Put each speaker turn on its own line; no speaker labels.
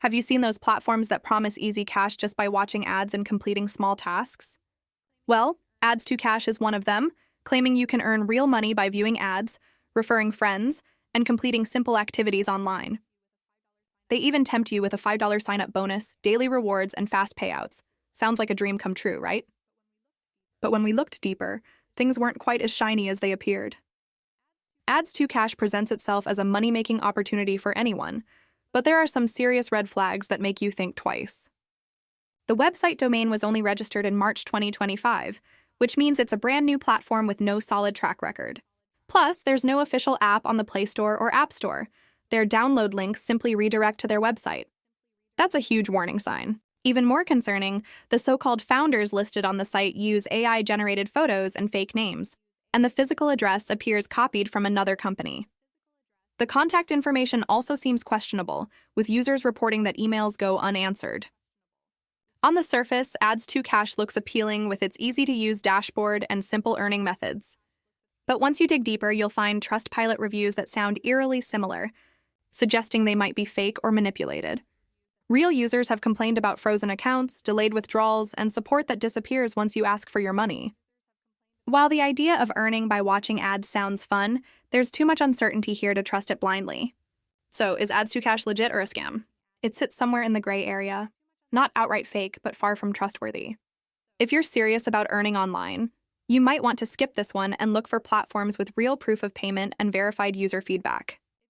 Have you seen those platforms that promise easy cash just by watching ads and completing small tasks? Well, Ads2Cash is one of them, claiming you can earn real money by viewing ads, referring friends, and completing simple activities online. They even tempt you with a $5 sign-up bonus, daily rewards, and fast payouts. Sounds like a dream come true, right? But when we looked deeper, things weren't quite as shiny as they appeared. Ads2Cash presents itself as a money-making opportunity for anyone, but there are some serious red flags that make you think twice. The website domain was only registered in March 2025, which means it's a brand new platform with no solid track record. Plus, there's no official app on the Play Store or App Store. Their download links simply redirect to their website. That's a huge warning sign. Even more concerning, the so-called founders listed on the site use AI-generated photos and fake names, and the physical address appears copied from another company. The contact information also seems questionable, with users reporting that emails go unanswered. On the surface, Ads2Cash looks appealing with its easy-to-use dashboard and simple earning methods. But once you dig deeper, you'll find Trustpilot reviews that sound eerily similar, suggesting they might be fake or manipulated. Real users have complained about frozen accounts, delayed withdrawals, and support that disappears once you ask for your money. While the idea of earning by watching ads sounds fun, there's too much uncertainty here to trust it blindly. So, is Ads2Cash legit or a scam? It sits somewhere in the gray area. Not outright fake, but far from trustworthy. If you're serious about earning online, you might want to skip this one and look for platforms with real proof of payment and verified user feedback.